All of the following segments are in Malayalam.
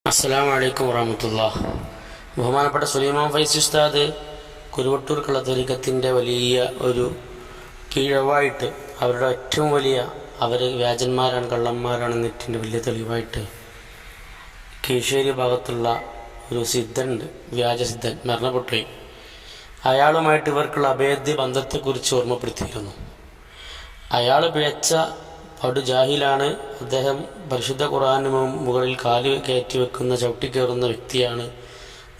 അസ്സലാമു അലൈക്കും വറഹ്മത്തുള്ളാഹി. ബഹുമാനപ്പെട്ട സുലൈമാൻ ഫൈസി ഉസ്താദ് കുരുവട്ടൂർ കള്ളത്തരീക്കത്തിൻ്റെ വലിയ ഒരു കീഴവായിട്ട് അവരുടെ ഏറ്റവും വലിയ അവർ വ്യാജന്മാരാണ്, കള്ളന്മാരാണ് നെറ്റിൻ്റെ വലിയ തെളിവായിട്ട് കീഴ്ശ്ശേരി ഭാഗത്തുള്ള ഒരു സിദ്ധനുണ്ട്, വ്യാജസിദ്ധൻ മരണപ്പെട്ടുപോയി. അയാളുമായിട്ട് ഇവർക്കുള്ള അഭേദ്യ ബന്ധത്തെക്കുറിച്ച് ഓർമ്മപ്പെടുത്തിയിരുന്നു. അയാൾ പിഴച്ച പടുജാഹിലാണ്. അദ്ദേഹം പരിശുദ്ധ ഖുർആന് മുകളിൽ കാല് കയറ്റി വെക്കുന്ന, ചവിട്ടിക്കയറുന്ന വ്യക്തിയാണ്.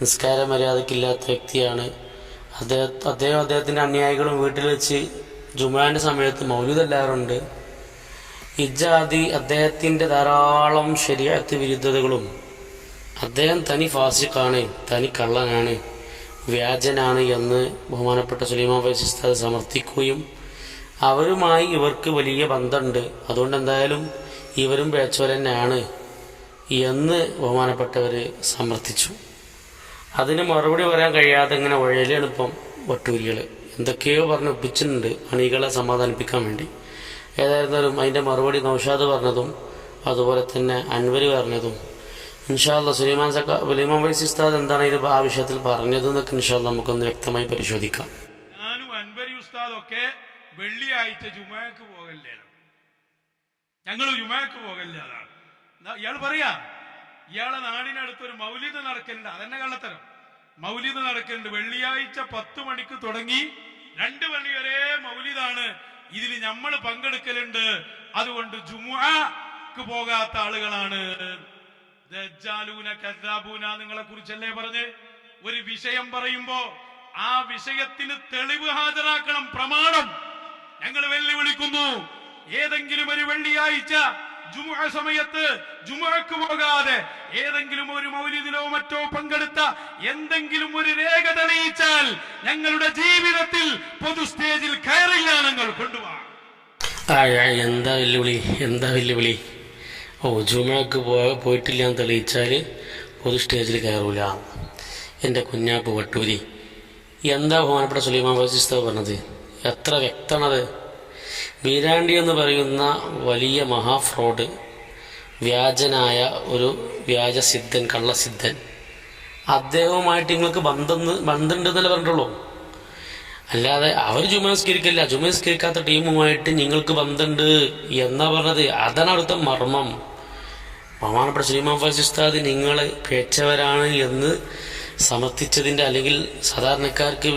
നിസ്കാര മര്യാദക്കില്ലാത്ത വ്യക്തിയാണ്. അദ്ദേഹത്തിൻ്റെ അനുയായികളും വീട്ടിൽ വെച്ച് ജുമാൻ്റെ സമയത്ത് മൗലിദ് എല്ലാവരുണ്ട്. ഇജാതി അദ്ദേഹത്തിൻ്റെ ധാരാളം ശരീഅത്ത് വിരുദ്ധതകളും, അദ്ദേഹം തനി ഫാസിഖാണ്, തനി കള്ളനാണ്, വ്യാജനാണ് എന്ന് ബഹുമാനപ്പെട്ട സുലൈമാൻ ഫൈസി ഉസ്താദ് സമർത്ഥിക്കുകയും അവരുമായി ഇവർക്ക് വലിയ ബന്ധമുണ്ട്, അതുകൊണ്ട് എന്തായാലും ഇവരും പിഴച്ചവർ തന്നെയാണ് എന്ന് ബഹുമാനപ്പെട്ടവർ സമർത്ഥിച്ചു. അതിന് മറുപടി പറയാൻ കഴിയാതെ ഇങ്ങനെ വഴിയിലാണ് ഇപ്പം വട്ടൂരികൾ എന്തൊക്കെയോ പറഞ്ഞ് ഒപ്പിച്ചിട്ടുണ്ട് അണികളെ സമാധാനിപ്പിക്കാൻ വേണ്ടി. ഏതായിരുന്നാലും അതിൻ്റെ മറുപടി നൗഷാദ് പറഞ്ഞതും അതുപോലെ തന്നെ അൻവർ പറഞ്ഞതും ഇൻഷാ അല്ലാഹ് സുലൈമാൻ ഫൈസി ഉസ്താദ് എന്താണ് ഇത് ആ വിഷയത്തിൽ പറഞ്ഞതെന്നൊക്കെ ഇൻഷാ അല്ലാഹ് നമുക്കൊന്ന് വ്യക്തമായി പരിശോധിക്കാം. ഞാനും അൻവരി ഉസ്താദൊക്കെ വെള്ളിയാഴ്ച ജുമാക്ക് പോകല്ലേ, ഞങ്ങൾ ജുമാക്ക് പോകല്ല. അതാണ് ഇയാൾ പറയാ, ഇയാളെ നാടിനടുത്തൊരു മൗലിദ് നടക്കലുണ്ട്, അതെന്നെ കള്ളത്തരം. മൗലിദ് നടക്കലുണ്ട്, വെള്ളിയാഴ്ച 10 മണിക്ക് തുടങ്ങി 2 മണി വരെ മൗലിദാണ്, ഇതിൽ നമ്മൾ പങ്കെടുക്കലുണ്ട്, അതുകൊണ്ട് ജുമുഅക്ക് പോകാത്ത ആളുകളാണ് ദജ്ജാലൂന കദ്ദാബൂന. നിങ്ങളെ കുറിച്ചല്ലേ പറഞ്ഞ് ഒരു വിഷയം പറയുമ്പോ ആ വിഷയത്തിന് തെളിവ് ഹാജരാക്കണം, പ്രമാണം. ഞങ്ങൾ വെല്ലുവിളിക്കുന്നു, ഏതെങ്കിലും ഒരു വെള്ളിയാഴ്ച ജുമുഅ സമയത്ത് ജുമുഅക്ക് പോകാതെ ഏതെങ്കിലും ഒരു മൗലിദിലോ മറ്റോ പങ്കെടുത്ത എന്തെങ്കിലും ഒരു രേഖ തെളിയിച്ചാൽ ഞങ്ങളുടെ ജീവിതത്തിൽ പൊതു സ്റ്റേജിൽ കയറില്ല ഞങ്ങൾ കൊണ്ടുപോകാം. എന്താ വെല്ലുവിളി? ജുമുഅക്ക് പോയിട്ടില്ല എന്ന് തെളിയിച്ചാൽ പൊതു സ്റ്റേജിൽ കയറൂല. എൻ്റെ കുഞ്ഞാപ്പ് വട്ടൂരി, എന്താ ബഹുമാനപ്പെട്ട സുലൈമാൻ ഫൈസി ഉസ്താദ് പറഞ്ഞത്? എത്ര വ്യക്തമാണത്. വീരാണ്ടി എന്ന് പറയുന്ന വലിയ മഹാഫ്രോഡ്, വ്യാജനായ ഒരു വ്യാജസിദ്ധൻ, കള്ളസിദ്ധൻ, അദ്ദേഹവുമായിട്ട് നിങ്ങൾക്ക് ബന്ധമുണ്ടെന്നല്ലേ പറഞ്ഞിട്ടുള്ളൂ. അല്ലാതെ അവർ ജുമസ്കരിക്കില്ല, ജുമസ്കരിക്കാത്ത ടീമുമായിട്ട് നിങ്ങൾക്ക് ബന്ധമുണ്ട് എന്നാ പറഞ്ഞത്. അതാണ് അവിടുത്തെ മർമ്മം. ബഹുമാനപ്പെട്ട സുലൈമാൻ ഫൈസി ഉസ്താദ് നിങ്ങൾ പിഴച്ചവരാണ് എന്ന് സമർത്ഥിച്ചതിൻ്റെ, അല്ലെങ്കിൽ സാധാരണക്കാർക്ക്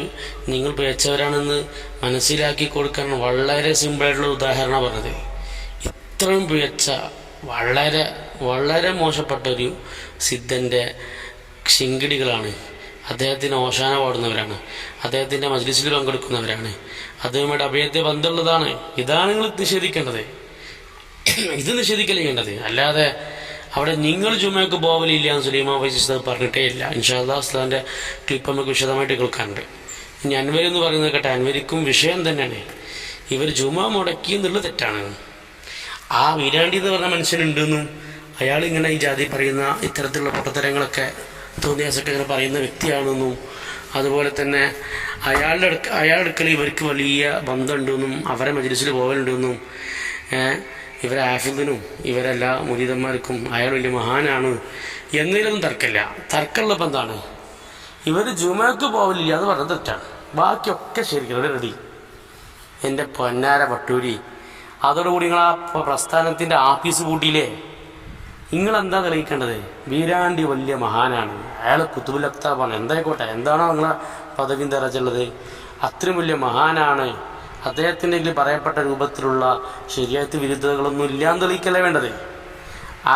നിങ്ങൾ പിഴച്ചവരാണെന്ന് മനസ്സിലാക്കി കൊടുക്കാൻ വളരെ സിമ്പിളായിട്ടുള്ള ഉദാഹരണം പറഞ്ഞത്. ഇത്രയും പിഴച്ച വളരെ വളരെ മോശപ്പെട്ട ഒരു സിദ്ധൻ്റെ ശിങ്കിടികളാണ്. അദ്ദേഹത്തിന് ഓശാന പാടുന്നവരാണ്, അദ്ദേഹത്തിൻ്റെ മജ്ലിസിൽ പങ്കെടുക്കുന്നവരാണ്, അദ്ദേഹമായിട്ട് അഭേദ്യ ബന്ധമുള്ളതാണ്. ഇതാണ് നിങ്ങൾ നിഷേധിക്കേണ്ടത്, ഇത് നിഷേധിക്കലേ ചെയ്യേണ്ടത്. അല്ലാതെ അവിടെ നിങ്ങൾ ജുമയ്ക്ക് പോവലില്ല എന്ന് സുലൈമാൻ ഫൈസി ഉസ്താദ് പറഞ്ഞിട്ടേ ഇല്ല. ഇൻഷാ അല്ലാഹ് ഉസ്താദിൻ്റെ ക്ലിപ്പ് നമുക്ക് വിശദമായിട്ട് കേൾക്കാനുണ്ട്. ഇനി അൻവരി എന്ന് പറയുന്നത് കേട്ടെ, അൻവരിക്കും വിഷയം തന്നെയാണ്. ഇവർ ജുമ മുടക്കി എന്നുള്ളത് തെറ്റാണ്. ആ വീരാണ്ടി എന്ന് പറഞ്ഞ മനുഷ്യനുണ്ടെന്നും അയാൾ ഇങ്ങനെ ഈ ജാതി പറയുന്ന ഇത്തരത്തിലുള്ള പൊട്ടത്തരങ്ങളൊക്കെ തോന്നിയാസൊക്കെ ഇങ്ങനെ പറയുന്ന വ്യക്തിയാണെന്നും, അതുപോലെ തന്നെ അയാളുടെ അടുക്കൽ ഇവർക്ക് വലിയ ബന്ധമുണ്ടെന്നും അവരെ മജ്ലിസിൽ പോകലുണ്ടെന്നും, ഇവരെ ആഫിദിനും ഇവരെല്ലാ മുരീദന്മാർക്കും അയാൾ വലിയ മഹാനാണ് എന്നതിലൊന്നും തർക്കമില്ല. തർക്കമുള്ളപ്പോൾ എന്താണ്, ഇവർ ജുമക്ക് പോകലില്ല എന്ന് പറഞ്ഞത് തെറ്റാണ്. ബാക്കിയൊക്കെ ശരിക്കും റെഡി. എൻ്റെ പൊന്നാര വട്ടൂരി, അതോടുകൂടി നിങ്ങൾ ആ പ്രസ്ഥാനത്തിൻ്റെ ആഫീസ് പൂട്ടിയില്ലേ? നിങ്ങളെന്താ തെളിയിക്കേണ്ടത്? വീരാണ്ടി വലിയ മഹാനാണ്, അയാൾ കുത്തുബുൽ അക്താബാണ്, എന്തായിക്കോട്ടെ, എന്താണോ നിങ്ങളെ പദവിയും ദറജുള്ളത്, അത്രയും വലിയ മഹാനാണ്, അദ്ദേഹത്തിൻ്റെ പറയപ്പെട്ട രൂപത്തിലുള്ള ശരിയാത്ത വിരുദ്ധതകളൊന്നും ഇല്ലാന്ന് തെളിയിക്കല്ലേ വേണ്ടത്.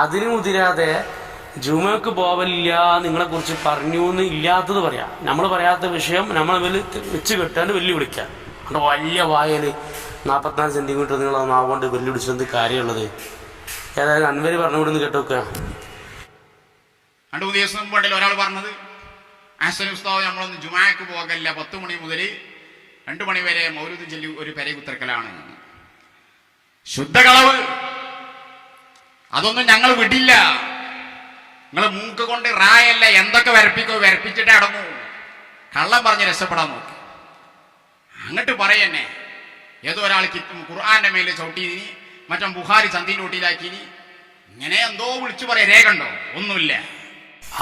അതിന് മുതിരാതെ ജുമക്ക് പോവലില്ല നിങ്ങളെക്കുറിച്ച് പറഞ്ഞു എന്ന് ഇല്ലാത്തത് പറയാം. നമ്മൾ പറയാത്ത വിഷയം നമ്മൾ വെച്ച് കെട്ടാണ്ട് വെല്ലുവിളിക്കാം. അവിടെ വലിയ വായൽ 44 സെൻറ്റിമീറ്റർ നിങ്ങൾ നാവുകൊണ്ട് വെല്ലുവിളിച്ചത് കാര്യമുള്ളത്. ഏതായാലും അൻവരി പറഞ്ഞു വിടുന്ന് കേട്ടോക്കുക. 2-3 ദിവസം മുമ്പ് ഒരാൾ പറഞ്ഞത്, ആസൻ ഉസ്താദ് നമ്മളൊന്ന് ജുമാക്ക് പോകല്ല, 10 മണി മുതൽ 2 മണി വരെ മൗലൂദ് ചൊല്ലി ഒരു പെര കുത്തർക്കലാണ്. ശുദ്ധകളവ്, അതൊന്നും ഞങ്ങൾ വിടില്ല. നിങ്ങൾ മൂക്ക് കൊണ്ട് റായല്ല എന്തൊക്കെ വരപ്പിച്ചിട്ട് അടങ്ങൂ. കള്ളം പറഞ്ഞ് രക്ഷപ്പെടാൻ നോക്കി. അങ്ങോട്ട് പറയന്നെ, ഏതോ ഒരാൾ ഖുർആന്റെ മേലെ ചവിട്ടിനി, മറ്റോ ബുഖാരി ചന്തിൻ്റെ ഒട്ടിയിലാക്കിനി, ഇങ്ങനെ എന്തോ വിളിച്ചു പറയാ. രേഖ ഉണ്ടോ? ഒന്നുമില്ല.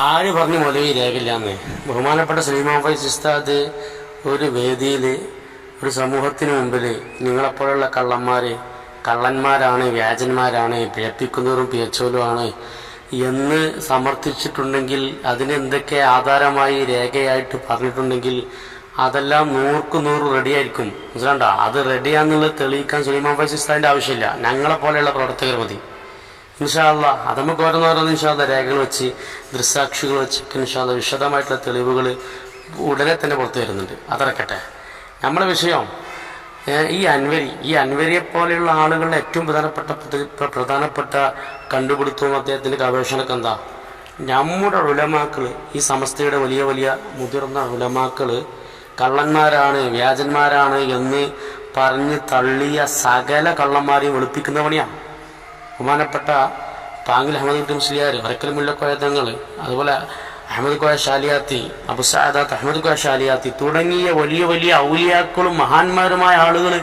ആര് പറഞ്ഞു മൗലവി രേഖയില്ലാന്ന്? ബഹുമാനപ്പെട്ട സലീമാ ഫൈസി ഉസ്താദ് ഒരു വേദിയിൽ ഒരു സമൂഹത്തിന് മുമ്പിൽ നിങ്ങളെപ്പോലുള്ള കള്ളന്മാരാണ്, വ്യാജന്മാരാണ്, പിഴപ്പിക്കുന്നവരും പിഴച്ചോലുമാണ് എന്ന് സമർത്ഥിച്ചിട്ടുണ്ടെങ്കിൽ, അതിനെന്തൊക്കെ ആധാരമായി രേഖയായിട്ട് പറഞ്ഞിട്ടുണ്ടെങ്കിൽ അതെല്ലാം 100% റെഡിയായിരിക്കും. മനസ്സിലാണ്ടോ? അത് റെഡിയാന്നുള്ളത് തെളിയിക്കാൻ സലീമാ ഫൈസി ഉസ്താദിന്റെ ആവശ്യമില്ല, ഞങ്ങളെ പോലെയുള്ള പ്രവർത്തകർ മതി. ഇൻഷാ അല്ലാഹ് അത് നമുക്ക് ഓരോന്നോരോന്ന് ഇൻഷാ അല്ലാഹ് രേഖകൾ വെച്ച്, ദൃസാക്ഷികൾ വെച്ചൊക്കെ ഇൻഷാ അല്ലാഹ് വിശദമായിട്ടുള്ള തെളിവുകൾ ഉടനെ തന്നെ പുറത്തു വരുന്നുണ്ട്. അതറക്കട്ടെ. നമ്മുടെ വിഷയം ഈ അൻവരിയെ പോലെയുള്ള ആളുകളുടെ ഏറ്റവും പ്രധാനപ്പെട്ട കണ്ടുപിടുത്തവും അദ്ദേഹത്തിൻ്റെ ഗവേഷണമൊക്കെ എന്താ? നമ്മുടെ ഉലമാക്കൾ, ഈ സമസ്തയുടെ വലിയ വലിയ മുതിർന്ന ഉലമാക്കൾ കള്ളന്മാരാണ്, വ്യാജന്മാരാണ് എന്ന് പറഞ്ഞ് തള്ളിയ സകല കള്ളന്മാരെയും വെളുപ്പിക്കുന്ന പണിയാണ്. ബഹുമാനപ്പെട്ട പാങ്ങിൽ അഹമ്മദ് മുസ്ലിയാർ, വരക്കൽ മുല്ലക്കോയ തങ്ങൾ, അതുപോലെ അഹമ്മദ് കോയ ഷാലിയാത്തി, അബു സഅദാത്ത് അഹമ്മദ് കോയ ഷാലിയാത്തി തുടങ്ങിയ വലിയ വലിയ ഔലിയാക്കളും മഹാന്മാരുമായ ആളുകൾ,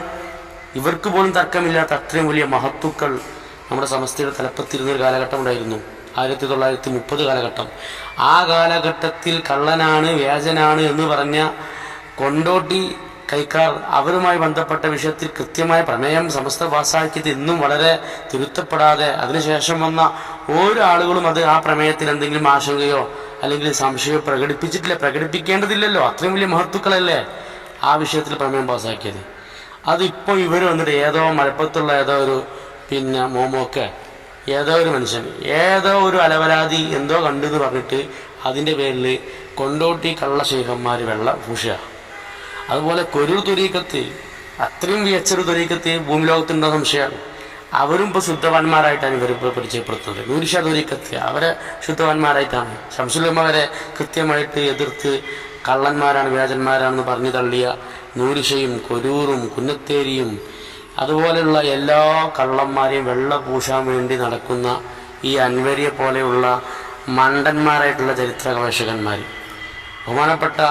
ഇവർക്ക് പോലും തർക്കമില്ലാത്ത അത്രയും വലിയ മഹത്തുക്കൾ നമ്മുടെ സമസ്തയുടെ തലപ്പത്തിരുന്നൊരു കാലഘട്ടം ഉണ്ടായിരുന്നു. 1930 കാലഘട്ടം. ആ കാലഘട്ടത്തിൽ കള്ളനാണ്, വ്യാജനാണ് എന്ന് പറഞ്ഞ കൊണ്ടോട്ടി കൈക്കാർ, അവരുമായി ബന്ധപ്പെട്ട വിഷയത്തിൽ കൃത്യമായ പ്രമേയം സമസ്ത പാസ്സാക്കിയത് ഇന്നും വളരെ തിരുത്തപ്പെടാതെ അതിനുശേഷം വന്ന ഓരോ ആളുകളും ആ പ്രമേയത്തിൽ എന്തെങ്കിലും ആശങ്കയോ അല്ലെങ്കിൽ സംശയമോ പ്രകടിപ്പിക്കേണ്ടതില്ലല്ലോ. അത്രയും വലിയ മഹത്തുക്കളല്ലേ ആ വിഷയത്തിൽ പ്രമേയം പാസ്സാക്കിയത്. അതിപ്പോൾ ഇവർ വന്നിട്ട് ഏതോ മലപ്പുറത്തുള്ള ഏതോ ഒരു മോമോക്കെ ഏതോ ഒരു മനുഷ്യൻ ഏതോ ഒരു അലവരാതി എന്തോ കണ്ടു എന്ന് പറഞ്ഞിട്ട് അതിൻ്റെ പേരിൽ കൊണ്ടോട്ടി കള്ള ശൈഖന്മാർ വെള്ള പൂശുക. അതുപോലെ കൊരൂർ ത്വരീഖത്ത്, അത്രയും വിയച്ചൊരു ത്വരീഖത്ത് ഭൂമി ലോകത്തുണ്ടോ സംശയമാണ്. അവരും ഇപ്പോൾ ശുദ്ധവാന്മാരായിട്ടാണ് ഇവരിപ്പോൾ പരിചയപ്പെടുത്തുന്നത്. നൂരിഷ ത്വരീഖത്ത് അവരെ ശുദ്ധവാന്മാരായിട്ടാണ്. ശംസുലുലമ വരെ കൃത്യമായിട്ട് എതിർത്ത് കള്ളന്മാരാണ്, വ്യാജന്മാരാണെന്ന് പറഞ്ഞു തള്ളിയ നൂരിഷയും കൊരൂറും കുന്നത്തേരിയും അതുപോലെയുള്ള എല്ലാ കള്ളന്മാരെയും വെള്ള പൂശാൻ വേണ്ടി നടക്കുന്ന ഈ അൻവരിയെ പോലെയുള്ള മണ്ടന്മാരായിട്ടുള്ള ചരിത്ര ഗവേഷകന്മാർ, ബഹുമാനപ്പെട്ട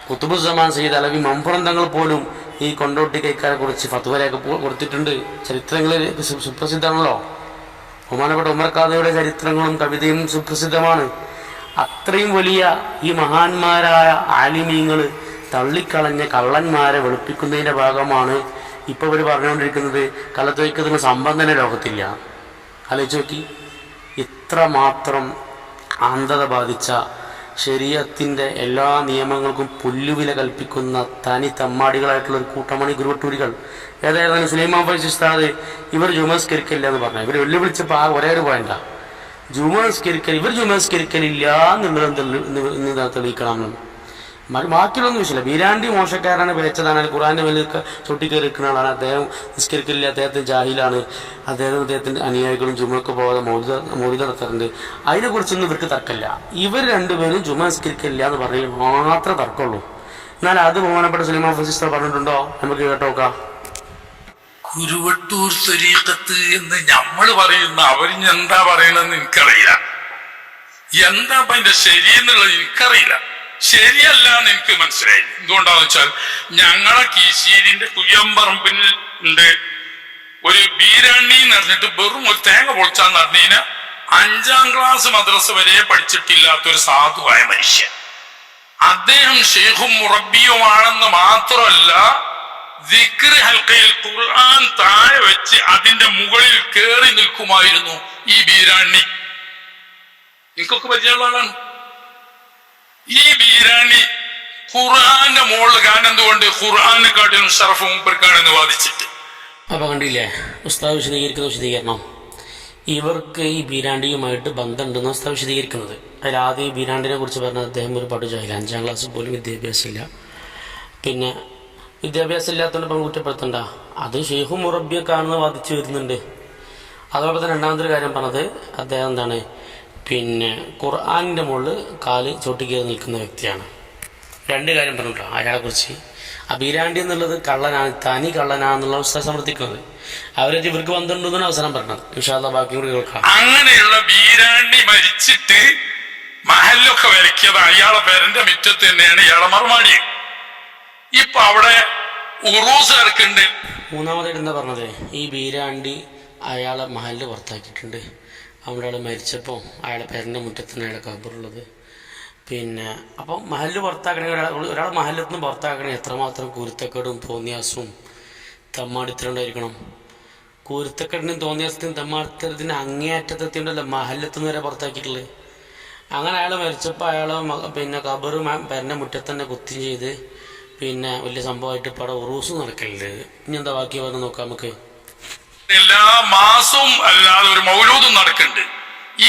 ഖുതുബുസ്സമാൻ സയ്യിദ് അലവി മമ്പുറം തങ്ങൾ പോലും ഈ കൊണ്ടോട്ടി കൈക്കാരെ കുറിച്ച് ഫത്വയൊക്കെ കൊടുത്തിട്ടുണ്ട്. ചരിത്രങ്ങളിൽ സുപ്രസിദ്ധമാണല്ലോ. ബഹുമാനപ്പെട്ട ഉമർ ഖാദിയുടെ ചരിത്രങ്ങളും കവിതയും സുപ്രസിദ്ധമാണ്. അത്രയും വലിയ ഈ മഹാന്മാരായ ആലിമീങ്ങൾ തള്ളിക്കളഞ്ഞ കള്ളന്മാരെ വെളുപ്പിക്കുന്നതിൻ്റെ ഭാഗമാണ് ഇപ്പോൾ ഇവർ പറഞ്ഞുകൊണ്ടിരിക്കുന്നത് കള്ളത്തൊഴിക്കുന്ന സമ്പന്നന ലോകത്തില്ല. ആലോചിച്ച് നോക്കി, ഇത്രമാത്രം അന്ധത ബാധിച്ച ശരീഅത്തിൻ്റെ എല്ലാ നിയമങ്ങൾക്കും പുല്ലുവില കൽപ്പിക്കുന്ന തനി തമ്മാടികളായിട്ടുള്ള ഒരു കൂട്ടമണി ഗുരുവട്ടൂരികൾ. ഏതായാലും സുലൈമാൻ ഫൈസി ഉസ്താദ് ഇവർ ജുമസ്കരിക്കില്ല എന്ന് പറഞ്ഞു. ഇവർ വെല്ലുവിളിച്ചപ്പോൾ ഒരേ ഒരു പോയിന്റാ, ഇവർ ജുമസ്കരിക്കലില്ല എന്നുള്ളത് തെളിയിക്കണം. ബാക്കിയുള്ളൊന്നും വിഷയമില്ല. ബീരാണ്ടി മോശക്കാരാണ്, പിഴച്ചതാണ്, ഖുർആന്റെ മേലിൽ ചൊട്ടിക്കയറി നിൽക്കുന്ന ആളാണ്, അദ്ദേഹം നിസ്കരിക്കലില്ല, അദ്ദേഹത്തിന് ജാഹിലാണ്, അദ്ദേഹത്തിൻ്റെ അനുയായികളും ജുമക്ക് പോകാതെ മൗലിദ് നടത്താറുണ്ട്. അതിനെക്കുറിച്ചൊന്നും ഇവർക്ക് തർക്കമില്ല. ഇവർ രണ്ടുപേരും ജുമ നിസ്കരിക്കില്ല എന്ന് പറഞ്ഞാൽ മാത്രമേ തർക്കമുള്ളൂ. എന്നാൽ അത് ബഹുമാനപ്പെട്ട സുലൈമാൻ ഫൈസി ഉസ്താദ് പറഞ്ഞിട്ടുണ്ടോ? നമുക്ക് കേട്ടോക്കാം. കുരുവട്ടൂർ ത്വരീഖത്ത് എന്ന് നമ്മൾ പറയുന്ന അവരിഞ്ഞെന്താ പറയണെന്ന് എനിക്കറിയില്ല. എന്താ അതിന്റെ ശരിയെന്നുള്ളത് എനിക്കറിയില്ല. ശരിയല്ല എന്ന് എനിക്ക് മനസ്സിലായി. എന്തുകൊണ്ടാന്ന് വെച്ചാൽ ഞങ്ങളെ കീശീരിന്റെ കുയ്യമ്പറമ്പിൽ ഉണ്ട് ഒരു ബീരാണി എന്ന് പറഞ്ഞിട്ട് വെറും ഒരു തേങ്ങ പൊളിച്ചാന്ന് പറഞ്ഞതിന് 5ാം ക്ലാസ് മദ്രസ വരെ പഠിച്ചിട്ടില്ലാത്തൊരു സാധുവായ മനുഷ്യൻ. അദ്ദേഹം ഷെയ്ഖും മുറബിയുമാണെന്ന് മാത്രമല്ല, ദിക്ർ ഹൽക്കയിൽ ഖുർആൻ താഴെ വെച്ച് അതിന്റെ മുകളിൽ കയറി നിൽക്കുമായിരുന്നു ഈ ബീരാണി. എനിക്കൊക്കെ പരിചയമുള്ള ആളാണ് ഈ ബീരാണി. ഖുർആന്റെ മുകളിൽ ഗാനെന്തുകൊണ്ട് ഖുർആനെക്കാട്ടിലും ഷറഫ് മൂപ്പർക്കാണെന്ന് വാദിച്ചിട്ട്. അപ്പൊ കണ്ടില്ലേ ഉസ്താദ് വിശദീകരിക്കുന്ന വിശദീകരണം. ഇവർക്ക് ഈ ബീരാണ്ടിയുമായിട്ട് ബന്ധമുണ്ടെന്ന് ഉസ്താദ് വിശദീകരിക്കുന്നത്. അതിൽ ആദ്യം ഈ ബീരാണ്ടിനെ കുറിച്ച് പറഞ്ഞത് അദ്ദേഹം ഒരു പടുജാഹില, 5ാം ക്ലാസ് പോലും വിദ്യാഭ്യാസമില്ല. പിന്നെ വിദ്യാഭ്യാസം ഇല്ലാത്തതുകൊണ്ട് ഇപ്പം കുറ്റപ്പെടുത്തണ്ട, അത് ഷെയ്ഖും മുറബിയൊക്കെ ആണെന്ന് വാദിച്ചു വരുന്നുണ്ട്. അതോടൊപ്പം തന്നെ രണ്ടാമതൊരു കാര്യം പറഞ്ഞത് അദ്ദേഹം എന്താണ്, ഖുർആനിൻ്റെ മുകളിൽ കാല് ചോട്ടിക്കയറി നിൽക്കുന്ന വ്യക്തിയാണ്. 2 കാര്യം പറഞ്ഞിട്ടോ അയാളെ കുറിച്ച്. ബീരാണ്ടി എന്നുള്ളത് കള്ളനാണ്, തനി കള്ളനാന്നുള്ള അവസ്ഥ സമർത്ഥിക്കുന്നത്. അവരെ ഇവർക്ക് ബന്ധമുണ്ടെന്നാണ് അവസരം പറഞ്ഞത്. ഇൻഷാ അല്ലാഹ് ബാക്കി കൂടി കേൾക്കാം. അങ്ങനെയുള്ള ബീരാണ്ടി മരിച്ചിട്ട് മഹലൊക്കെ വരയ്ക്കിയത് അയാളെ പേരന്റെ മുറ്റത്ത് തന്നെയാണ് ഇയാളെ മറുമാടി. ഇപ്പൊ അവിടെ ഉറൂസ് ഇറക്കുന്നുണ്ട്. മൂന്നാമതായിട്ട് എന്താ പറഞ്ഞത്, ഈ ബീരാണ്ടി അയാളെ മഹലിൽ പുറത്താക്കിയിട്ടുണ്ട്. അവിടെ ആൾ മരിച്ചപ്പോൾ അയാളെ പേരൻ്റെ മുറ്റത്തിന് അയാളെ ഖബറുള്ളത്. പിന്നെ അപ്പം മഹല്ല് പുറത്താക്കണേ, ഒരാൾ മഹല്ലത്ത് നിന്ന് പുറത്താക്കണേ എത്രമാത്രം കുരുത്തക്കേടും തോന്നിയാസവും തമ്മാടിത്തരണ്ടായിരിക്കണം. കുരുത്തക്കേടിനും തോന്നിയാസത്തിനും തമ്മാടിത്തരത്തിന് അങ്ങേയറ്റത്തെത്തിയുണ്ടല്ലോ മഹല്ലത്തുനിന്ന് വരെ പുറത്താക്കിയിട്ടുള്ളത്. അങ്ങനെ അയാൾ മരിച്ചപ്പോൾ അയാൾ പിന്നെ ഖബറ് പേരൻ്റെ മുറ്റത്ത് തന്നെ കുത്തി ചെയ്ത് പിന്നെ വലിയ സംഭവമായിട്ട് ഇപ്പോൾ അവിടെ ഉറൂസ് നടക്കലുണ്ട്. ഇനി എന്താ ബാക്കി പറഞ്ഞ് നോക്കാം നമുക്ക്. എല്ലാ മാസവും അല്ലാതെ ഒരു മൗലൂദും നടക്കുന്നുണ്ട്.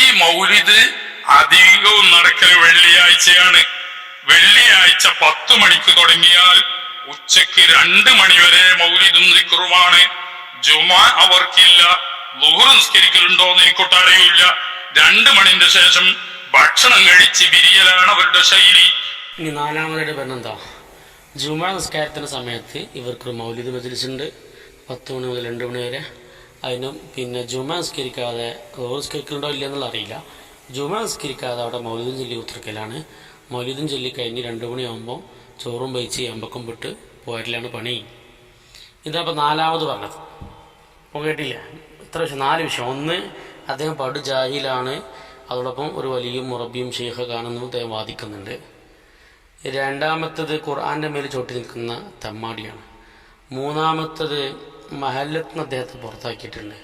ഈ മൗലിദ് അധികവും നടക്കൽ വെള്ളിയാഴ്ചയാണ്. വെള്ളിയാഴ്ച 10 മണിക്ക് തുടങ്ങിയാൽ ഉച്ചക്ക് 2 മണി വരെ മൗലിദും ദിക്റുമാണ്. ജുമാ അവർക്കില്ല. ളുഹർ നിസ്കരിക്കലുണ്ടോന്ന് എനിക്കൊട്ട് അറിയില്ല. 2 മണിന്റെ ശേഷം ഭക്ഷണം കഴിച്ച് വിരിയലാണ് അവരുടെ ശൈലി. ഇനി നാലാമതായിട്ട് പറഞ്ഞെന്താ, ജുമാ നിസ്കാരത്തിൻ്റെ സമയത്ത് ഇവർക്കൊരു മൗലിദ് മജ്ലിസ് ഉണ്ട് 10 മണി മുതൽ 2 മണി വരെ. അതിനും പിന്നെ ജുമാ നിസ്കരിക്കാതെ നിസ്കരിക്കലുണ്ടോ ഇല്ല എന്നുള്ള അറിയില്ല. ജുമാ നിസ്കരിക്കാതെ അവിടെ മൗലിദും ചൊല്ലി ഉത്തരക്കലാണ്. മൗലിദും ചൊല്ലി കഴിഞ്ഞ് 2 മണിയാകുമ്പോൾ ചോറും വഹിച്ച് അമ്പക്കം വിട്ട് പോരലാണ് പണി. ഇതപ്പോൾ നാലാമത് പറഞ്ഞത്. അപ്പോൾ കേട്ടില്ല, ഇത്ര വിഷയം 4 വിഷയം. ഒന്ന്, അദ്ദേഹം പടു ജാഹിലാണ്, അതോടൊപ്പം ഒരു വലിയ മുറബിയും ഷെയ്ഖാണെന്നും അദ്ദേഹം വാദിക്കുന്നുണ്ട്. രണ്ടാമത്തത് ഖുർആൻ്റെ മേൽ ചോട്ടി നിൽക്കുന്ന തമ്മാടിയാണ്. മൂന്നാമത്തത് മഹല്ലത്തുനിന്ന് അദ്ദേഹത്തെ പുറത്താക്കിയിട്ടുണ്ട്.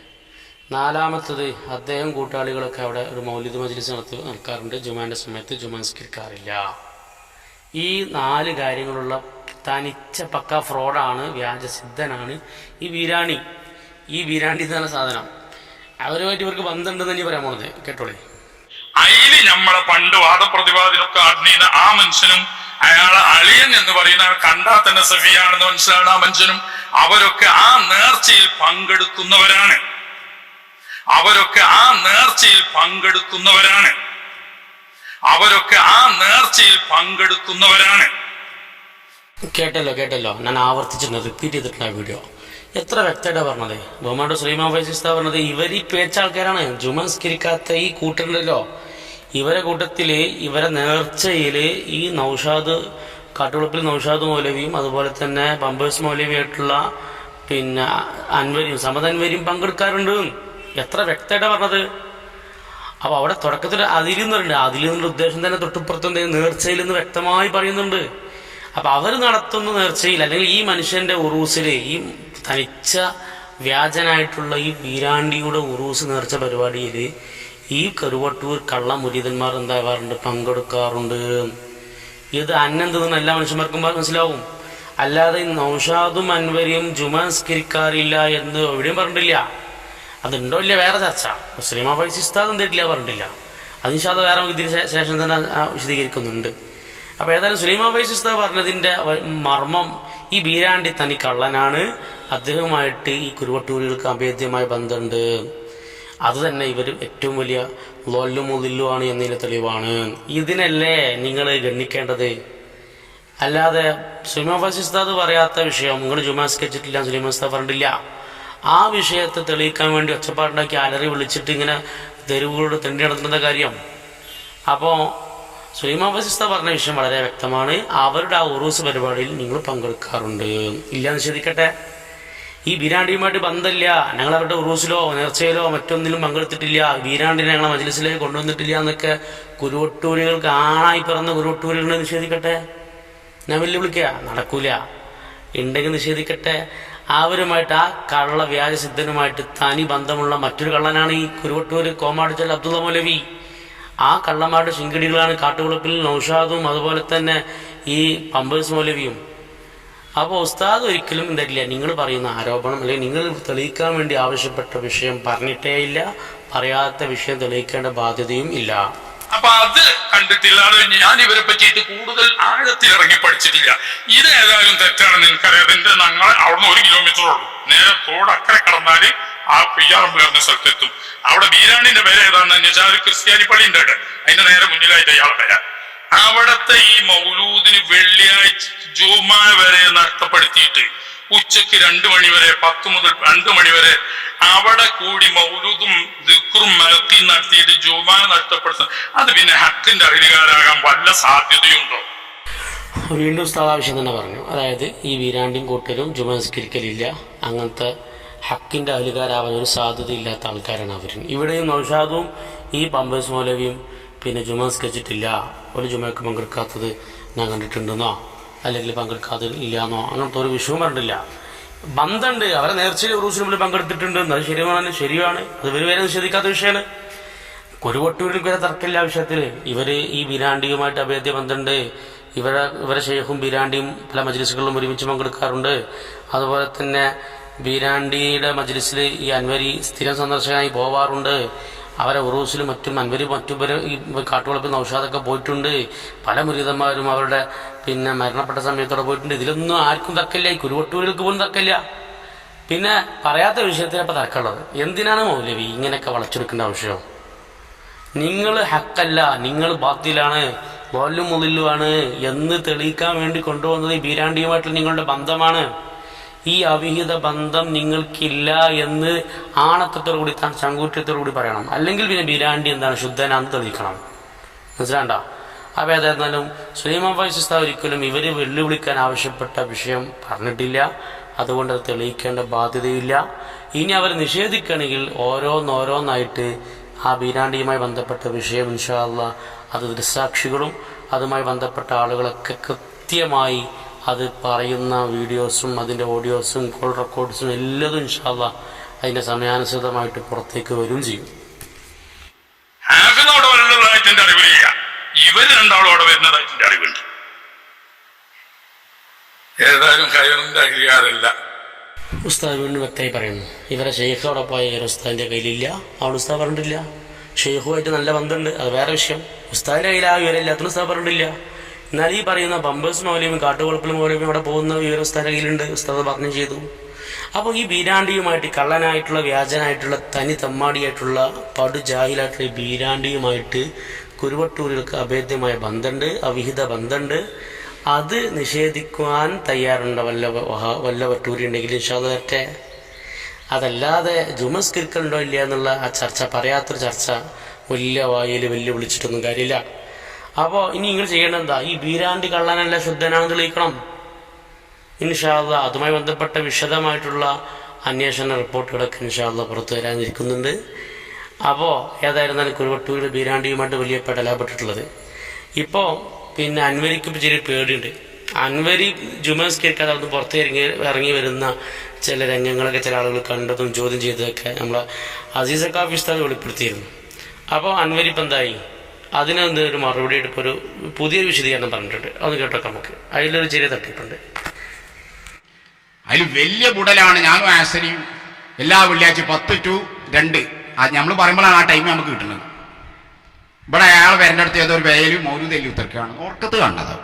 നാലാമത്തത് അദ്ദേഹം കൂട്ടാളികളൊക്കെ അവിടെ ഒരു മൗലിദ് മജ്ലിസ് നടക്കാറുണ്ട്. ജുമാൻ്റെ സമയത്ത് ജുമാ നിസ്കരിക്കാറില്ല. ഈ 4 കാര്യങ്ങളുള്ള തനിച്ച പക്ക ഫ്രോഡാണ്, വ്യാജസിദ്ധനാണ് ഈ വീരാണി. ഈ വീരാണ്ടി എന്ന സാധനം അവരുമായിട്ട് ഇവർക്ക് ബന്ധമുണ്ടെന്ന് തന്നെ പറയാൻ പോണത്. കേട്ടോളേ. അതില് നമ്മളെ പണ്ട് വാദപ്രതിവാദിനൊക്കെ അറിഞ്ഞ ആ മനുഷ്യനും അയാളെ അളിയൻ എന്ന് പറയുന്ന കണ്ടാൽ തന്നെ സഫിയാണെന്ന് മനസ്സിലാണ് ആ മനുഷ്യനും. അവരൊക്കെ ആ നേർച്ചയിൽ പങ്കെടുക്കുന്നവരാണ്. അവരൊക്കെ ആ നേർച്ചയിൽ പങ്കെടുക്കുന്നവരാണ്. അവരൊക്കെ ആ നേർച്ചയിൽ പങ്കെടുക്കുന്നവരാണ്. കേട്ടല്ലോ, ഞാൻ ആവർത്തിച്ചിട്ടുണ്ട്, റിപ്പീറ്റ് ചെയ്തിട്ടുണ്ട് ആ വീഡിയോ. എത്ര വ്യക്തമായിട്ടാണ് പറഞ്ഞത്. ബഹുമാനോട് സുലൈമാൻ ഫൈസി ഉസ്താദ് പറഞ്ഞത് ഇവർ ഈ പേച്ചാൾക്കാരാണ്. ജുമാ നിസ്കരിക്കാത്ത ഈ കൂട്ടരുണ്ടല്ലോ, ഇവരെ കൂട്ടത്തിൽ ഇവരെ നേർച്ചയിൽ ഈ നൗഷാദ് കാട്ടുകുളപ്പിൽ നൗഷാദ് മൗലവിയും അതുപോലെ തന്നെ പമ്പേഴ്സ് മൗലവിയായിട്ടുള്ള പിന്നെ അൻവരിയും സമദ് അൻവരിയും പങ്കെടുക്കാറുണ്ട്. എത്ര വ്യക്തമായിട്ടാണ് പറഞ്ഞത്. അപ്പോൾ അവിടെ തുടക്കത്തിൽ അതിൽ നിന്നുണ്ട്. അതിൽ നിന്നുള്ള ഉദ്ദേശം തന്നെ തൊട്ടുപുറത്തും നേർച്ചയിൽ നിന്ന് വ്യക്തമായി പറയുന്നുണ്ട്. അപ്പം അവർ നടത്തുന്ന നേർച്ചയിൽ അല്ലെങ്കിൽ ഈ മനുഷ്യൻ്റെ ഉറൂസിൽ ഈ തനിച്ച വ്യാജനായിട്ടുള്ള ഈ വീരാണ്ടിയുടെ ഉറൂസ് നേർച്ച പരിപാടിയിൽ ഈ കരുവട്ടൂർ കള്ള മുരീതന്മാർ എന്താവാറുണ്ട്, പങ്കെടുക്കാറുണ്ട്. ഇത് അന്നെന്തെന്ന് എല്ലാ മനുഷ്യന്മാർക്കും മനസ്സിലാവും. അല്ലാതെ നൗഷാദും അൻവരിയും ജുമാ നിസ്കരിക്കാറില്ല എന്ന് എവിടെയും പറഞ്ഞിട്ടില്ല. അതുണ്ടോ ഇല്ല വേറെ ചർച്ച. സുലൈമാൻ ഫൈസി ഉസ്താദ് എന്തിട്ടില്ല പറഞ്ഞിട്ടില്ല. അതിൻഷാദ് വേറെ ഇതിന് ശേഷം തന്നെ വിശദീകരിക്കുന്നുണ്ട്. അപ്പോൾ ഏതായാലും സുലൈമാൻ ഫൈസി ഉസ്താദ് പറഞ്ഞതിൻ്റെ മർമ്മം ഈ ബീരാണ്ടി തനി കള്ളനാണ്, അദ്ദേഹവുമായിട്ട് ഈ കുരുവട്ടൂരുകൾക്ക് അഭേദ്യമായ ബന്ധമുണ്ട്. അതുതന്നെ ഇവർ ഏറ്റവും വലിയ ലോല്ലുമുതില്ലുമാണ് എന്നതിൻ്റെ തെളിവാണ്. ഇതിനല്ലേ നിങ്ങൾ ഗണ്ണിക്കേണ്ടത്. അല്ലാതെ സുലൈമാൻ ഫൈസി ഉസ്താദ് പറയാത്ത വിഷയം നിങ്ങൾ ജുമാ നിസ്കരിച്ചിട്ടില്ല, സുലൈമാൻ ഉസ്താദ് പറഞ്ഞിട്ടില്ല. ആ വിഷയത്തെ തെളിയിക്കാൻ വേണ്ടി ഒച്ചപ്പാടുണ്ടാക്കി അലറി വിളിച്ചിട്ട് ഇങ്ങനെ തെരുവുകളോട് തെണ്ടി നടത്തുന്ന കാര്യം. അപ്പോൾ സുലൈമാൻ ഫൈസി ഉസ്താദ് പറഞ്ഞ വിഷയം വളരെ വ്യക്തമാണ്. അവരുടെ ആ ഉറൂസ് പരിപാടിയിൽ നിങ്ങൾ പങ്കെടുക്കാറുണ്ട്. ഇല്ല നിഷേധിക്കട്ടെ. ഈ വീരാണ്ടിയുമായിട്ട് ബന്ധമില്ല, ഞങ്ങൾ അവരുടെ ഉറൂസിലോ നേർച്ചയിലോ മറ്റൊന്നിലും പങ്കെടുത്തിട്ടില്ല, വീരാണ്ടിനെ ഞങ്ങളെ മജ്ലിസിലേക്ക് കൊണ്ടുവന്നിട്ടില്ല എന്നൊക്കെ കുരുവട്ടൂരുകൾക്ക് ആണായി പിറന്ന കുരുവട്ടൂരുകളെ നിഷേധിക്കട്ടെ. ഞാൻ വെല്ലുവിളിക്കുക, നടക്കൂല. ഉണ്ടെങ്കിൽ നിഷേധിക്കട്ടെ. അവരുമായിട്ട് ആ കള്ള വ്യാജസിദ്ധനുമായിട്ട് തനി ബന്ധമുള്ള മറ്റൊരു കള്ളനാണ് ഈ കുരുവട്ടൂർ കോമാടിച്ചൽ അബ്ദുള്ള മൗലവി. ആ കള്ളന്മാരുടെ ശിങ്കിടികളാണ് കാട്ടുകുളപ്പിൽ നൗഷാദും അതുപോലെ തന്നെ ഈ പമ്പേഴ്സ് മൗലവിയും. അപ്പോൾ ഉസ്താദ് ഒരിക്കലും എന്തായില്ല നിങ്ങൾ പറയുന്ന ആരോപണം അല്ലെങ്കിൽ നിങ്ങൾ തെളിയിക്കാൻ വേണ്ടി ആവശ്യപ്പെട്ട വിഷയം പറഞ്ഞിട്ടേ ഇല്ല, പറയാത്ത വിഷയം തെളിയിക്കേണ്ട ബാധ്യതയും ഇല്ല. അപ്പൊ അത് കണ്ടിട്ടില്ല. ഞാൻ ഇവരെ പറ്റിയിട്ട് കൂടുതൽ ആഴത്തിൽ ഇറങ്ങി പഠിച്ചിട്ടില്ല. ഇത് ഏതായാലും തെറ്റാണെന്ന് എനിക്കറിയാം. അതിന്റെ ഞങ്ങൾ അവിടുന്ന് 1 കിലോമീറ്റർ ഉള്ളൂ. നേരെ തോടക്കരെ കടന്നാല് ആ പിയ്യാറമ്പ് കയറുന്ന സ്ഥലത്തെത്തും. അവിടെ വീരാണിന്റെ പേര് ഏതാണെന്ന് വെച്ചാൽ ഒരു ക്രിസ്ത്യാനി പള്ളി ഉണ്ട്. അതിന്റെ നേരെ മുന്നിലായിട്ട് അയാളെ പേര. അവിടത്തെ ഈ മൗലൂദിന് വെള്ളിയാഴ്ച ജുമാ വരെ നഷ്ടപ്പെടുത്തിയിട്ട് ഉച്ചക്ക് 2 മണി വരെ 10 മുതൽ 2 മണി വരെ അവിടെ കൂടി മൗലൂദും ദിക്റും മലത്തി നടത്തിയിട്ട് ജുമാ നഷ്ടപ്പെടുത്തും. അത് പിന്നെ ഹക്കിന്റെ അധികാരാകാൻ വല്ല സാധ്യതയുണ്ടോ? വീണ്ടും ഉസ്താദ് ആവശ്യം തന്നെ പറഞ്ഞു. അതായത് ഈ വീരാണ്ടിയും കൂട്ടരും ജുമാ നിസ്കരിക്കലില്ല, അങ്ങനത്തെ ഹക്കിൻ്റെ അഹലുകാരാവാൻ ഒരു സാധ്യതയില്ലാത്ത ആൾക്കാരാണ് അവർ. ഇവിടെയും നൗഷാദും ഈ പമ്പേഴ്സ് മൗലവിയും പിന്നെ ജുമ സ്കെച്ചിട്ടില്ല, ഒരു ജുമയ്ക്ക് പങ്കെടുക്കാത്തത് ഞാൻ കണ്ടിട്ടുണ്ടെന്നോ അല്ലെങ്കിൽ പങ്കെടുക്കാതില്ലാന്നോ അങ്ങനത്തെ ഒരു വിഷയവും പറഞ്ഞിട്ടില്ല. ബന്ധമുണ്ട്, അവരെ നേർച്ചയിൽ ഉറൂസിന് മുമ്പിൽ പങ്കെടുത്തിട്ടുണ്ട്, അത് ശരിയാണ്, അത് വരെ നിഷേധിക്കാത്ത വിഷയമാണ്. കുരുവട്ടൂരിൽ വരെ തർക്കമില്ല വിഷയത്തിൽ. ഇവര് ഈ ബീരാണ്ടിയുമായിട്ട് അഭേദ്യ ബന്ധമുണ്ട്. ഇവരെ ഷെയ്ഖും ബീരാണ്ടിയും പല മജ്ലിസുകളിലും ഒരുമിച്ച് പങ്കെടുക്കാറുണ്ട്. അതുപോലെ തന്നെ ബീരാണ്ടിയുടെ മജ്ലിസിൽ ഈ അൻവരി സ്ഥിരം സന്ദർശകനായി പോവാറുണ്ട്. അവരെ ഉറൂസിലും മറ്റും അൻവരി മറ്റും ഈ കാട്ടുവളപ്പിൽ നൗഷാദൊക്കെ പോയിട്ടുണ്ട്. പല മുരീദന്മാരും അവരുടെ പിന്നെ മരണപ്പെട്ട സമയത്തോടെ പോയിട്ടുണ്ട്. ഇതിലൊന്നും ആർക്കും തർക്കമില്ല, ഈ കുരുവട്ടൂരിലേക്ക് പോലും തർക്കമില്ല. പിന്നെ പറയാത്ത വിഷയത്തിനപ്പം തർക്കമുള്ളത്. എന്തിനാണ് മൗലവി ഇങ്ങനെയൊക്കെ വളച്ചെടുക്കേണ്ട ആവശ്യം? നിങ്ങൾ ഹക്കല്ല, നിങ്ങൾ ബാത്തിലാണ്, വല്ലും മുതലുമാണ് എന്ന് തെളിയിക്കാൻ വേണ്ടി കൊണ്ടുവന്നത് ഈ ബീരാണ്ടിയുമായിട്ടുള്ള നിങ്ങളുടെ ബന്ധമാണ്. ഈ അവിഹിത ബന്ധം നിങ്ങൾക്കില്ല എന്ന് ആണത്തത്തോടു കൂടി, താൻ ചങ്കൂറ്റത്തോടു കൂടി പറയണം. അല്ലെങ്കിൽ പിന്നെ ബീരാണ്ടി എന്താണ് ശുദ്ധനാന്ന് തെളിയിക്കണം. മനസ്സിലാണ്ട? അപ്പോൾ ഏതായിരുന്നാലും സുലൈമാൻ ഫൈസി ഉസ്താദ് ഒരിക്കലും ഇവർ വെല്ലുവിളിക്കാൻ ആവശ്യപ്പെട്ട വിഷയം പറഞ്ഞിട്ടില്ല. അതുകൊണ്ട് അത് തെളിയിക്കേണ്ട ബാധ്യതയില്ല. ഇനി അവർ നിഷേധിക്കണമെങ്കിൽ ഓരോന്നോരോന്നായിട്ട് ആ ബീരാണ്ടിയുമായി ബന്ധപ്പെട്ട വിഷയം ഇൻഷാ അല്ലാഹ് അത് ദൃക്സാക്ഷികളും അതുമായി ബന്ധപ്പെട്ട ആളുകളൊക്കെ കൃത്യമായി അത് പറയുന്ന വീഡിയോസും അതിൻ്റെ ഓഡിയോസും കോൾ റെക്കോർഡ്സും എല്ലാതും ഇൻഷാ അല്ലാഹ് അതിൻ്റെ സമയാനുസൃതമായിട്ട് പുറത്തേക്ക് വരും ചെയ്യും. ഹാഫിനോട് വരുന്നതായിട്ട് എൻ്റെ അറിവില്ല, ഇവർ രണ്ടാളോടെ വരുന്നതായിട്ട് എൻ്റെ അറിവുണ്ട്. ഏതായാലും കയറിൻ്റെ അധികാരമല്ല. ഉസ്താദ് വീണ്ടും വ്യക്തമായി പറയുന്നു, ഇവരെ ഷെയ്ഖോടെ പോയ ഉസ്താദിൻ്റെ കയ്യിലില്ല. അവിടെ ഉസ്താദ് പറഞ്ഞിട്ടില്ല. ഷെയ്ഖുമായിട്ട് നല്ല ബന്ധമുണ്ട്, അത് വേറെ വിഷയം. ഉസ്താദിൻ്റെ കയ്യിൽ ആ വിവരമില്ലാത്ത ഉസ്താദ് പറഞ്ഞിട്ടില്ല. എന്നാൽ ഈ പറയുന്ന പമ്പേഴ്സ് മൗലവിയും കാട്ടുകുളപ്പിൽ മൗലവിയും അവിടെ പോകുന്ന വിവരം ഉസ്താദിൻ്റെ കയ്യിലുണ്ട്, ഉസ്താദ് പറഞ്ഞു ചെയ്തു. അപ്പോൾ ഈ ബീരാണ്ടിയുമായിട്ട്, കള്ളനായിട്ടുള്ള വ്യാജനായിട്ടുള്ള തനി തമ്മാടിയായിട്ടുള്ള പടു ജാഹിലായിട്ടുള്ള ഈ ബീരാണ്ടിയുമായിട്ട് കുരുവട്ടൂരികൾക്ക് അഭേദ്യമായ ബന്ധമുണ്ട്, അവിഹിത ബന്ധമുണ്ട്. അത് നിഷേധിക്കുവാൻ തയ്യാറുണ്ട് വല്ല വട്ടൂരി ഉണ്ടെങ്കിൽ ഇൻഷാ അല്ലാഹ് വരട്ടെ. അതല്ലാതെ ജുമസ്കരിക്കലുണ്ടോ ഇല്ല എന്നുള്ള ആ ചർച്ച, പറയാത്തൊരു ചർച്ച വലിയ വായിൽ വെല്ലുവിളിച്ചിട്ടൊന്നും കാര്യമില്ല. അപ്പോൾ ഇനി നിങ്ങൾ ചെയ്യേണ്ടത് എന്താ? ഈ ബീരാണ്ടി കള്ളനല്ല ശുദ്ധനാണെന്ന് തെളിയിക്കണം. ഇൻഷാ അല്ലാഹ് അതുമായി ബന്ധപ്പെട്ട വിശദമായിട്ടുള്ള അന്വേഷണ റിപ്പോർട്ടുകളൊക്കെ ഇൻഷാ അല്ലാഹ് പുറത്തു വരാനിരിക്കുന്നുണ്ട്. അപ്പോൾ ഏതായിരുന്നാലും കുരുവട്ടൂരിൽ ബീരാണ്ടിയുമായിട്ട് വലിയ പെടലാപ്പെട്ടിട്ടുള്ളത്. ഇപ്പോൾ പിന്നെ അൻവരിക്ക് ഇപ്പോൾ ചെറിയ പേടിയുണ്ട്. അൻവരി ജുമസ്കരിക്കാതെ അവിടുന്ന് പുറത്ത് ഇറങ്ങി വരുന്ന ചില രംഗങ്ങളൊക്കെ ചില ആളുകൾ കണ്ടതും ചോദ്യം ചെയ്തതൊക്കെ നമ്മളെ അസീസ് കാഫി ഉസ്താദ് വെളിപ്പെടുത്തിയിരുന്നു. അപ്പോൾ അൻവരി ഇപ്പം എന്തായി? അതിനെന്ത് ഒരു മറുപടി എടുപ്പോൾ ഒരു പുതിയൊരു വിശദീകരണം പറഞ്ഞിട്ടുണ്ട്. അതൊന്ന് കേട്ടോക്കെ നമുക്ക്. അതിലൊരു ചെറിയ തട്ടിപ്പുണ്ട്. അതിൽ വലിയ ബുടലാണ് ഞാനും ആസരിയും എല്ലാ വെള്ളിയാഴ്ച 10 to 2 നമ്മൾ പറയുമ്പോഴാണ് ആ ടൈം നമുക്ക് കിട്ടുന്നത്. ഇവിടെ അയാൾ വരേണ്ട അടുത്ത് ഏതോ ഒരു വേലും മൗലൂദ് എല്ലി ഉത്തർക്കാണ് ഉറക്കത്ത് കാണുന്നത്.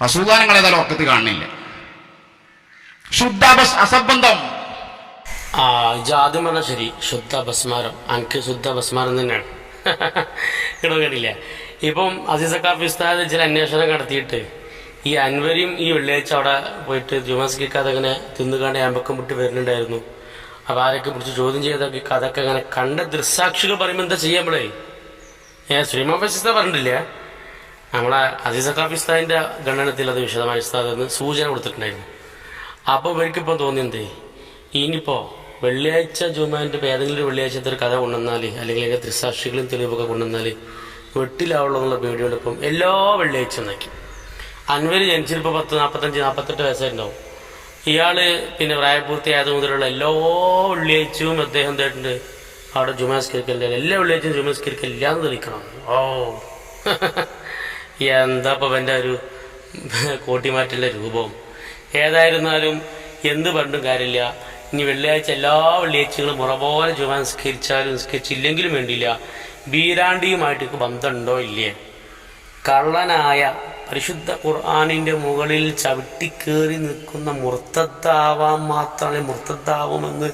റസൂദാനങ്ങൾ ഏതായാലും ഉറക്കത്ത് കാണുന്നില്ല. ശുദ്ധ അസംബന്ധം. ആദ്യം പറഞ്ഞാൽ ശരി, ശുദ്ധ അപസ്മാരം. എനിക്ക് ശുദ്ധ അപസ്മാരം തന്നെയാണ്. കേട്ടില്ല. ഇപ്പം അസീസ് കാഫി ഉസ്താദ് ചില അന്വേഷണം നടത്തിയിട്ട് ഈ അൻവരിയും ഈ വെള്ളിയാഴ്ച അവിടെ പോയിട്ട് ജുമാസ്കിക്കാതെ അങ്ങനെ തിന്നുകാണ്ട് ആമ്പക്കം വിട്ട് വരുന്നുണ്ടായിരുന്നു. അപ്പോൾ ആരൊക്കെ പിടിച്ച് ചോദ്യം ചെയ്തൊക്കെ അതൊക്കെ അങ്ങനെ കണ്ട ദൃക്സാക്ഷികൾ പറയുമ്പോൾ എന്താ ചെയ്യുമ്പോഴേ സുലൈമാൻ ഫൈസി ഉസ്താദ് പറഞ്ഞിട്ടില്ല, നമ്മളെ അസീസ് കാഫി ഉസ്താദിൻ്റെ ഗണനത്തിൽ അത് വിശദമായ ഉസ്താദ് എന്ന് സൂചന കൊടുത്തിട്ടുണ്ടായിരുന്നു. അപ്പോൾ ഇവർക്കിപ്പോൾ തോന്നിയെന്തേ, ഇനിയിപ്പോൾ വെള്ളിയാഴ്ച ജുമാൻ്റെ ഇപ്പോൾ ഏതെങ്കിലും വെള്ളിയാഴ്ചത്തെ ഒരു കഥ കൊണ്ടുവന്നാൽ അല്ലെങ്കിൽ അതിൻ്റെ ദൃക്സാക്ഷികളും തെളിവൊക്കെ കൊണ്ടുവന്നാൽ വെട്ടിലാവുള്ളൂ എന്നുള്ള പേടിയോടെ ഇപ്പം എല്ലാ വെള്ളിയാഴ്ച നോക്കി. അൻവരി ജനിച്ചിപ്പോൾ 45-48 വയസ്സായിട്ടുണ്ടാവും. ഇയാൾ പിന്നെ പ്രായപൂർത്തിയായത് മുതലുള്ള എല്ലാ വെള്ളിയാഴ്ചയും അദ്ദേഹം എന്തായിട്ടുണ്ട് അവിടെ ജുമാസ്കരിക്കലില്ല, എല്ലാ വെള്ളിയാഴ്ചയും ജുമാസ്കരിക്കലില്ല എന്ന് തെളിയിക്കണം. ഓ എന്താ ഇപ്പോൾ എൻ്റെ ഒരു കോട്ടിമാറ്റുള്ള രൂപം. ഏതായിരുന്നാലും എന്ത് പറഞ്ഞിട്ടും കാര്യമില്ല. ഇനി വെള്ളിയാഴ്ച എല്ലാ വെള്ളിയാഴ്ചകളും മുറ പോലെ ജുമാസ്കരിച്ചാലും നിസ്കരിച്ചില്ലെങ്കിലും വേണ്ടിയില്ല, ബീരാണ്ടിയുമായിട്ട് ബന്ധമുണ്ടോ ഇല്ലേ? കള്ളനായ പരിശുദ്ധ ഖുർആനിൻ്റെ മുകളിൽ ചവിട്ടിക്കേറി നിൽക്കുന്ന മുർത്തദ്ദാവാൻ മാത്രമേ മുർത്തദ്ദാവുമെന്ന്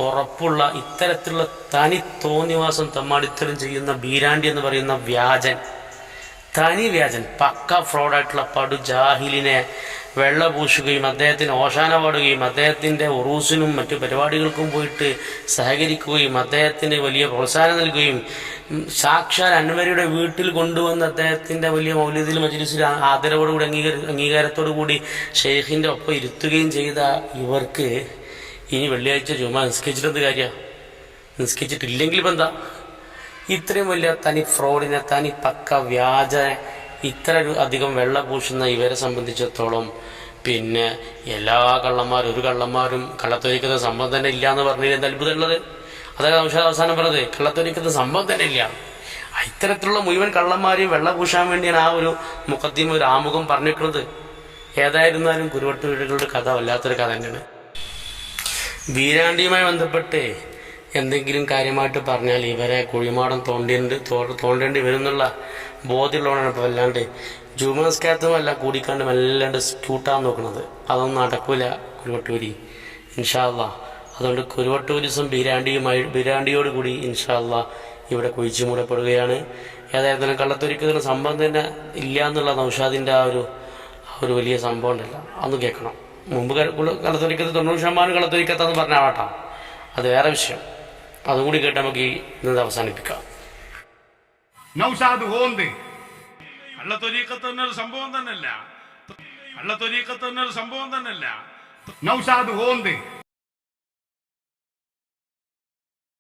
ഉറപ്പുള്ള ഇത്തരത്തിലുള്ള തനി തോന്നിവാസം തമ്മാടിത്തരം ചെയ്യുന്ന ബീരാണ്ടി എന്ന് പറയുന്ന വ്യാജൻ, തനി വ്യാജൻ, പക്ക ഫ്രോഡായിട്ടുള്ള പടു ജാഹിലിനെ വെള്ളപൂശുകയും അദ്ദേഹത്തിന് ഓശാന പാടുകയും അദ്ദേഹത്തിൻ്റെ ഉറൂസിനും മറ്റു പരിപാടികൾക്കും പോയിട്ട് സഹകരിക്കുകയും അദ്ദേഹത്തിന് വലിയ പ്രോത്സാഹനം നൽകുകയും സാക്ഷാൽ അൻവരിയുടെ വീട്ടിൽ കൊണ്ടുവന്ന് അദ്ദേഹത്തിൻ്റെ വലിയ മൗലിദിൽ മജ്ലിസിൽ ആദരവോടുകൂടി അംഗീകാരത്തോടു കൂടി ഷെയ്ഖിൻ്റെ ഒപ്പം ഇരുത്തുകയും ചെയ്ത ഇവർക്ക് ഇനി വെള്ളിയാഴ്ച ജുമാ നിസ്കരിച്ചിട്ടെന്ത് കാര്യമാണ്? നിസ്കരിച്ചിട്ടില്ലെങ്കിൽ ഇപ്പം എന്താ? ഇത്രയും വലിയ തനി ഫ്രോഡിനെ, തനി പക്ക വ്യാജ, ഇത്ര അധികം വെള്ള പൂശുന്ന ഇവരെ സംബന്ധിച്ചിടത്തോളം പിന്നെ എല്ലാ കള്ളന്മാരും, ഒരു കള്ളന്മാരും കള്ളത്തൊലിക്കുന്ന സംഭവം തന്നെ ഇല്ല എന്ന് പറഞ്ഞതിൽ എന്താ അത്ഭുതമുള്ളത്? അതൊക്കെ അവസാനം പറഞ്ഞത് കള്ളത്തൊലിക്കുന്ന സംഭവം തന്നെ ഇല്ല. ഇത്തരത്തിലുള്ള മുഴുവൻ കള്ളന്മാരെയും വെള്ള പൂശാൻ വേണ്ടിയാണ് ആ ഒരു മുഖദ്ദിമ, ഒരു ആമുഖം പറഞ്ഞിട്ടുള്ളത്. ഏതായിരുന്നാലും കുരുവട്ട് വീടുകളുടെ കഥ വല്ലാത്തൊരു കഥ തന്നെയാണ്. വീരാണ്ടിയുമായി ബന്ധപ്പെട്ട് എന്തെങ്കിലും കാര്യമായിട്ട് പറഞ്ഞാൽ ഇവരെ കുഴിമാടം തോണ്ടേണ്ടി വരുന്നുള്ള ബോധ്യമുള്ളവരാണ് ഇപ്പോൾ വല്ലാണ്ട് ജുമാസ്കാരത്തുമല്ല കൂടിക്കാണ്ട് വല്ലാണ്ട് ക്യൂട്ടാൻ നോക്കുന്നത്. അതൊന്നും നടക്കൂല കുരുവട്ടൂരി ഇൻഷാ അല്ലാഹ്. അതുകൊണ്ട് കുരുവട്ടൂരിസം ബീരാണ്ടിയോട് കൂടി ഇൻഷാ അല്ലാഹ് ഇവിടെ കുഴിച്ചു മൂടപ്പെടുകയാണ്. ഏതായിരുന്നാലും കള്ളത്തൊരിക്കുന്ന സംഭവം തന്നെ ഇല്ല എന്നുള്ള നൗഷാദിൻ്റെ ആ ഒരു വലിയ സംഭവം ഉണ്ടല്ലോ, അതൊന്ന് കേൾക്കണം. മുമ്പ് കള്ളത്തൊരിക്കത്ത് 90% കള്ളത്തൊരിക്കത്താന്ന് പറഞ്ഞ ആളാട്ടാ, അത് വേറെ വിഷയം. അതും കൂടി കേട്ട് നമുക്ക് ഇന്നത് അവസാനിപ്പിക്കാം. നൗഷാദ് ഹോന്ത് കള്ളത്തൊരീക്കത്ത് തന്നെ ഒരു സംഭവം തന്നെയല്ല. നൗഷാദ് ഹോന്ത്